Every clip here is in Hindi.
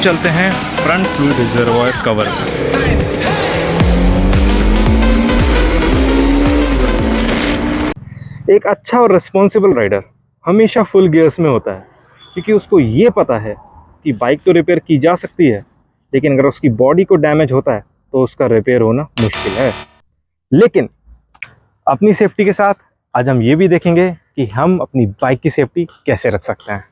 चलते हैं फ्रंट फ्लूइड रिजर्वॉयर कवर पर। एक अच्छा और रिस्पॉन्सिबल राइडर हमेशा फुल गियर्स में होता है, क्योंकि उसको ये पता है कि बाइक तो रिपेयर की जा सकती है, लेकिन अगर उसकी बॉडी को डैमेज होता है तो उसका रिपेयर होना मुश्किल है। लेकिन अपनी सेफ्टी के साथ आज हम ये भी देखेंगे कि हम अपनी बाइक की सेफ्टी कैसे रख सकते हैं।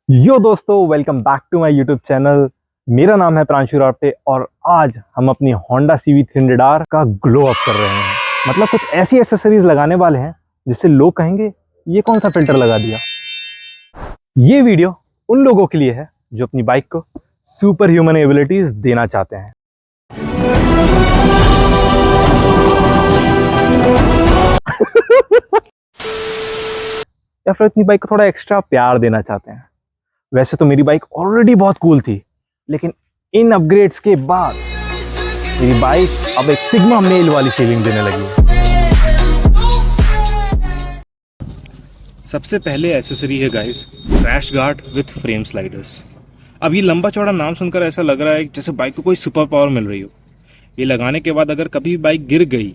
यो दोस्तों, welcome back to my YouTube channel. मेरा नाम है प्रांशु रावटे और आज हम अपनी होंडा CB300R का ग्लो अप कर रहे हैं। मतलब कुछ ऐसी एसेसरीज लगाने वाले हैं जिससे लोग कहेंगे ये कौन सा फिल्टर लगा दिया। ये वीडियो उन लोगों के लिए है जो अपनी बाइक को सुपर ह्यूमन एबिलिटीज देना चाहते हैं। या फिर अपनी बाइक को थोड़ा एक्स्ट्रा प्यार देना चाहते हैं। वैसे तो मेरी बाइक ऑलरेडी बहुत कूल थी, लेकिन इन अपग्रेड्स के बाद मेरी बाइक अब एक सिग्मा मेल वाली फीलिंग देने लगी है। सबसे पहले एसेसरी है guys, crash guard with frame sliders. अब ये लंबा चौड़ा नाम सुनकर ऐसा लग रहा है जैसे बाइक को कोई सुपर पावर मिल रही हो। ये लगाने के बाद अगर कभी बाइक गिर गई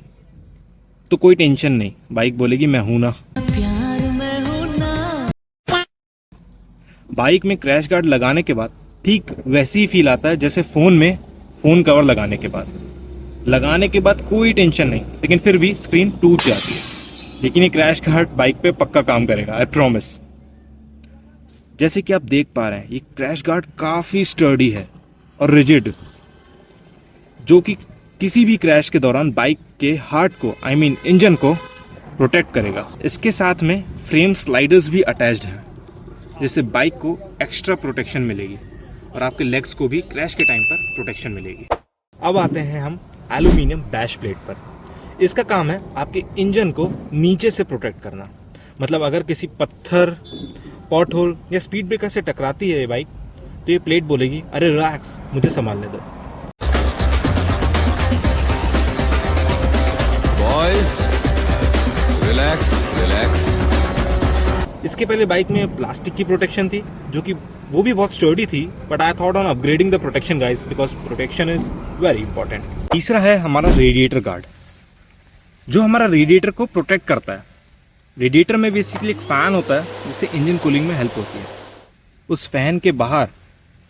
तो कोई टेंशन नहीं, बाइक बोलेगी मैं हूं ना। बाइक में क्रैश गार्ड लगाने के बाद ठीक वैसे ही फील आता है जैसे फोन में फोन कवर लगाने के बाद। लगाने के बाद कोई टेंशन नहीं, लेकिन फिर भी स्क्रीन टूट जाती है। लेकिन ये क्रैश गार्ड बाइक पे पक्का काम करेगा, आई प्रॉमिस। जैसे कि आप देख पा रहे हैं, ये क्रैश गार्ड काफी स्टर्डी है और रिजिड, जो कि किसी भी क्रैश के दौरान बाइक के हार्ट को इंजन को प्रोटेक्ट करेगा। इसके साथ में फ्रेम स्लाइडर्स भी अटैच्ड हैं, जिससे बाइक को एक्स्ट्रा प्रोटेक्शन मिलेगी और आपके लेग्स को भी क्रैश के टाइम पर प्रोटेक्शन मिलेगी। अब आते हैं हम एल्यूमिनियम बैश प्लेट पर। इसका काम है आपके इंजन को नीचे से प्रोटेक्ट करना। मतलब अगर किसी पत्थर, पॉट होल या स्पीड ब्रेकर से टकराती है ये बाइक, तो ये प्लेट बोलेगी अरे रिलैक्स, मुझे संभालने दो। Boys relax relax. इसके पहले बाइक में प्लास्टिक की प्रोटेक्शन थी, जो कि वो भी बहुत स्टर्डी थी, but I thought on upgrading the protection guys, because protection is very important. तीसरा है हमारा रेडिएटर गार्ड, जो हमारा रेडिएटर को प्रोटेक्ट करता है। रेडिएटर में बेसिकली एक फैन होता है जिससे इंजन कूलिंग में हेल्प होती है। उस फैन के बाहर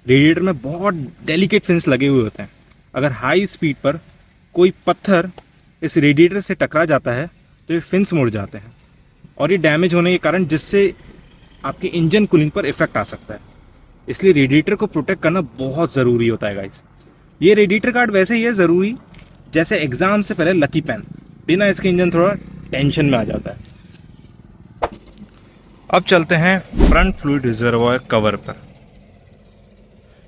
रेडिएटर में बहुत डेलिकेट फिन्स लगे हुए होते हैं। अगर हाई स्पीड पर कोई पत्थर इस रेडिएटर से टकरा जाता है तो ये फिन्स मुड़ जाते हैं और ये डैमेज होने के कारण जिससे आपके इंजन कूलिंग पर इफेक्ट आ सकता है। इसलिए रेडिएटर को प्रोटेक्ट करना बहुत ज़रूरी होता है गाइस। ये रेडिएटर गार्ड वैसे ही है ज़रूरी जैसे एग्जाम से पहले लकी पेन, बिना इसके इंजन थोड़ा टेंशन में आ जाता है। अब चलते हैं फ्रंट फ्लूइड रिजर्वॉयर कवर पर।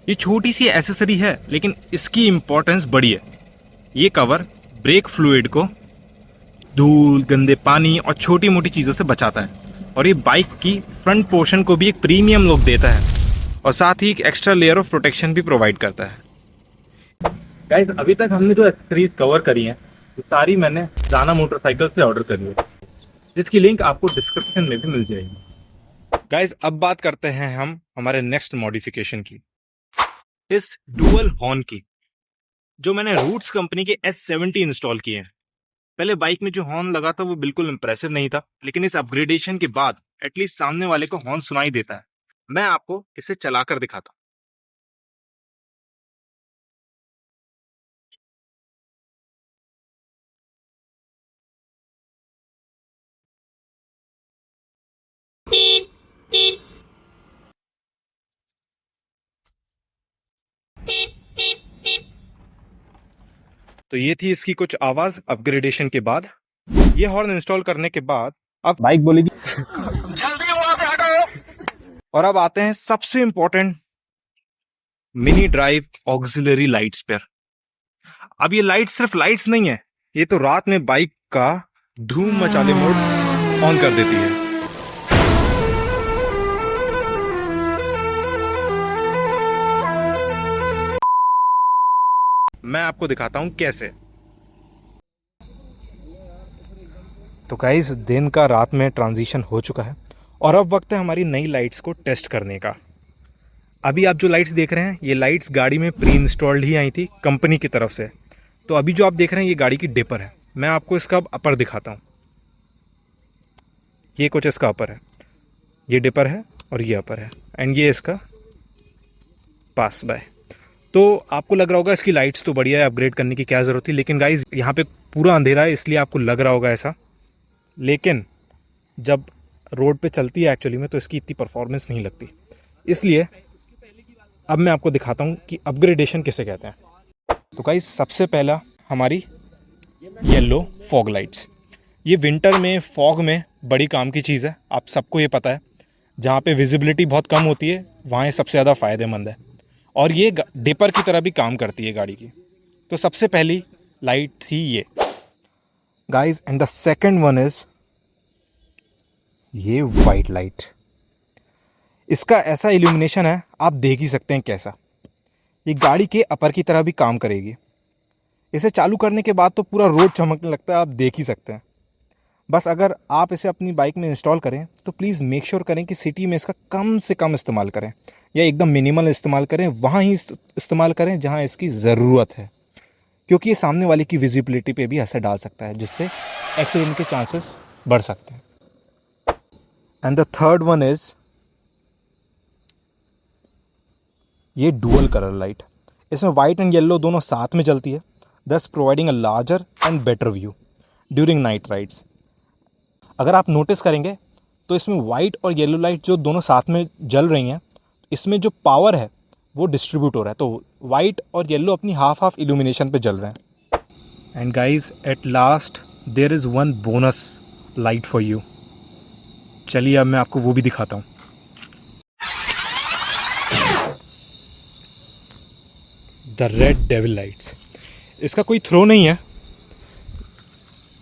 ये छोटी सी एसेसरी है, लेकिन इसकी इंपॉर्टेंस बड़ी है। ये कवर ब्रेक फ्लूइड को धूल, गंदे पानी और छोटी मोटी चीज़ों से बचाता है, और ये बाइक की फ्रंट पोर्शन को भी एक प्रीमियम लुक देता है और साथ ही एक एक्स्ट्रा लेयर ऑफ प्रोटेक्शन भी प्रोवाइड करता है। गाइस, अभी तक हमने जो एक्सेसरीज कवर करी हैं वो सारी मैंने दाना मोटरसाइकिल से ऑर्डर करी है, जिसकी लिंक आपको डिस्क्रिप्शन में भी मिल जाएगी। गाइस, अब बात करते हैं हम हमारे नेक्स्ट मॉडिफिकेशन की, इस डुअल हॉर्न की, जो मैंने रूट्स कंपनी के S70 इंस्टॉल किए हैं। पहले बाइक में जो हॉर्न लगा था वो बिल्कुल इंप्रेसिव नहीं था, लेकिन इस अपग्रेडेशन के बाद एटलीस्ट सामने वाले को हॉर्न सुनाई देता है। मैं आपको इसे चलाकर दिखाता हूं। तो ये थी इसकी कुछ आवाज अपग्रेडेशन के बाद। ये हॉर्न इंस्टॉल करने के बाद अब बाइक बोलेगी जल्दी वहां से हटो। और अब आते हैं सबसे important mini drive auxiliary lights पर। अब ये लाइट सिर्फ लाइट्स नहीं है, ये तो रात में बाइक का धूम मचाले मोड ऑन कर देती है। मैं आपको दिखाता हूं कैसे। तो गाइस, दिन का रात में ट्रांजिशन हो चुका है और अब वक्त है हमारी नई लाइट्स को टेस्ट करने का। अभी आप जो लाइट्स देख रहे हैं ये लाइट्स गाड़ी में प्री इंस्टॉल्ड ही आई थी कंपनी की तरफ से। तो अभी जो आप देख रहे हैं ये गाड़ी की डिपर है। मैं आपको इसका अपर दिखाता हूँ। ये कुछ इसका अपर है, ये डिपर है और ये अपर है, एंड ये इसका पास बाय। तो आपको लग रहा होगा इसकी लाइट्स तो बढ़िया है, अपग्रेड करने की क्या ज़रूरत थी, लेकिन गाइज यहाँ पे पूरा अंधेरा है इसलिए आपको लग रहा होगा ऐसा, लेकिन जब रोड पे चलती है एक्चुअली में तो इसकी इतनी परफॉर्मेंस नहीं लगती। इसलिए अब मैं आपको दिखाता हूँ कि अपग्रेडेशन किसे कहते हैं। तो गाइज सबसे पहला हमारी येलो फॉग लाइट्स। ये विंटर में फॉग में बड़ी काम की चीज़ है, आप सबको ये पता है। जहाँ पे विजिबिलिटी बहुत कम होती है वहाँ ये सबसे ज़्यादा फ़ायदेमंद है, और ये डिपर की तरह भी काम करती है गाड़ी की। तो सबसे पहली लाइट थी ये guys, and the second one is ये वाइट लाइट। इसका ऐसा इल्यूमिनेशन है, आप देख ही सकते हैं कैसा। ये गाड़ी के अपर की तरह भी काम करेगी। इसे चालू करने के बाद तो पूरा रोड चमकने लगता है, आप देख ही सकते हैं। बस अगर आप इसे अपनी बाइक में इंस्टॉल करें तो प्लीज़ मेक श्योर करें कि सिटी में इसका कम से कम इस्तेमाल करें, या एकदम मिनिमल इस्तेमाल करें। वहाँ ही इस्तेमाल करें जहाँ इसकी ज़रूरत है, क्योंकि ये सामने वाले की विजिबिलिटी पे भी असर डाल सकता है, जिससे एक्सीडेंट के चांसेस बढ़ सकते हैं। And the third one is ये डुअल कलर लाइट। इसमें वाइट एंड येलो दोनों साथ में जलती है, दस providing a larger and better view during night rides. अगर आप नोटिस करेंगे तो इसमें वाइट और येलो लाइट जो दोनों साथ में जल रही हैं, इसमें जो पावर है वो डिस्ट्रीब्यूट हो रहा है। तो वाइट और येलो अपनी हाफ हाफ इल्यूमिनेशन पे जल रहे हैं। And guys at last there is one bonus light for you. चलिए अब मैं आपको वो भी दिखाता हूँ। The red devil lights. इसका कोई थ्रो नहीं है,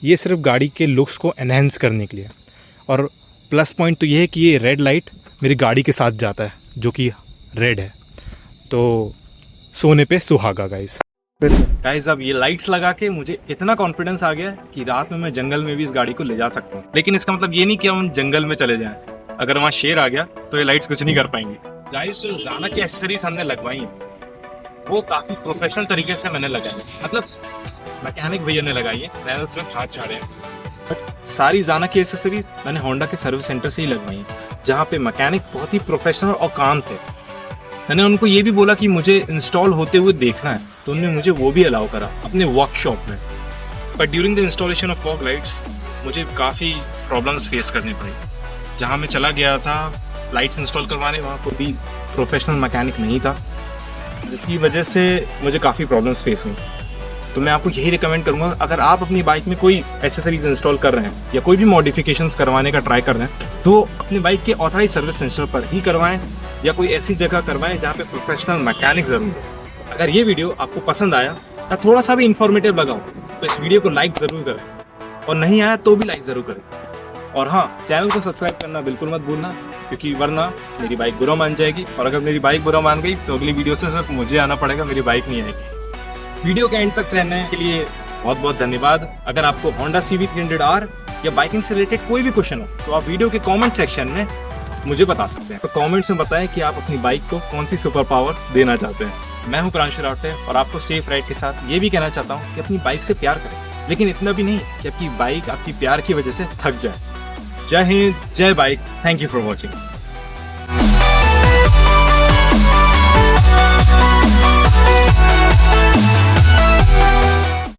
ये सिर्फ गाड़ी के लुक्स को एनहेंस करने के लिए। और प्लस पॉइंट तो ये है कि ये रेड लाइट मेरी गाड़ी के साथ जाता है, जो कि रेड है। तो सोने पे सुहागा गाइस। गाइस अब ये लाइट्स लगा के मुझे इतना कॉन्फिडेंस आ गया कि रात में मैं जंगल में भी इस गाड़ी को ले जा सकता हूँ। लेकिन इसका मतलब ये नहीं कि हम जंगल में चले जाएं। अगर वहाँ शेर आ गया तो ये लाइट्स कुछ नहीं कर पाएंगे। गाइस जो जाना की एक्सेसरीज हमने लगवाई है वो काफ़ी प्रोफेशनल तरीके से मैंने लगाई है, मतलब मैकेनिक भैया ने लगाई है, मैंने सिर्फ हाथ झाड़े हैं। बट सारी जाना की एक्सेसरीज मैंने होंडा के सर्विस सेंटर से ही लगवाई है, जहाँ पे मैकेनिक बहुत ही प्रोफेशनल और काम थे। मैंने उनको ये भी बोला कि मुझे इंस्टॉल होते हुए देखना है, तो उन्होंने मुझे वो भी अलाउ करा अपने वर्कशॉप में। But during the installation of fog lights मुझे काफ़ी प्रॉब्लम्स फेस करनी पड़ी। जहाँ मैं चला गया था लाइट्स इंस्टॉल करवाने, वहाँ कोई भी प्रोफेशनल मैकेनिक नहीं था, जिसकी वजह से मुझे काफ़ी प्रॉब्लम्स फेस हुई। तो मैं आपको यही रिकमेंड करूँगा, अगर आप अपनी बाइक में कोई एसेसरीज इंस्टॉल कर रहे हैं या कोई भी मॉडिफिकेशंस करवाने का ट्राई कर रहे हैं, तो अपनी बाइक के ऑथराइज सर्विस सेंटर पर ही करवाएं, या कोई ऐसी जगह करवाएं जहाँ पे प्रोफेशनल मैकेनिक जरूर हो। अगर ये वीडियो आपको पसंद आया या थोड़ा सा भी इन्फॉर्मेटिव लगा तो इस वीडियो को लाइक ज़रूर करें, और नहीं आया तो भी लाइक ज़रूर करें। और हाँ, चैनल को सब्सक्राइब करना बिल्कुल मत भूलना, क्योंकि वरना मेरी बाइक बुरा मान जाएगी, और अगर मेरी बाइक बुरा मान गई तो अगली वीडियो से सिर्फ मुझे आना पड़ेगा, मेरी बाइक नहीं आएगी। वीडियो के एंड तक रहने के लिए बहुत बहुत धन्यवाद। अगर आपको होंडा CB300R या बाइकिंग से रिलेटेड कोई भी क्वेश्चन हो तो आप वीडियो के कमेंट सेक्शन में मुझे बता सकते हैं। तो कमेंट्स में बताएं कि आप अपनी बाइक को कौन सी सुपर पावर देना चाहते हैं। मैं हूं प्रांशु रावटे, और आपको सेफ राइड के साथ ये भी कहना चाहता हूं कि अपनी बाइक से प्यार करें, लेकिन इतना भी नहीं कि आपकी बाइक आपकी प्यार की वजह से थक जाए। जय हिंद, जय bike. Thank you for watching.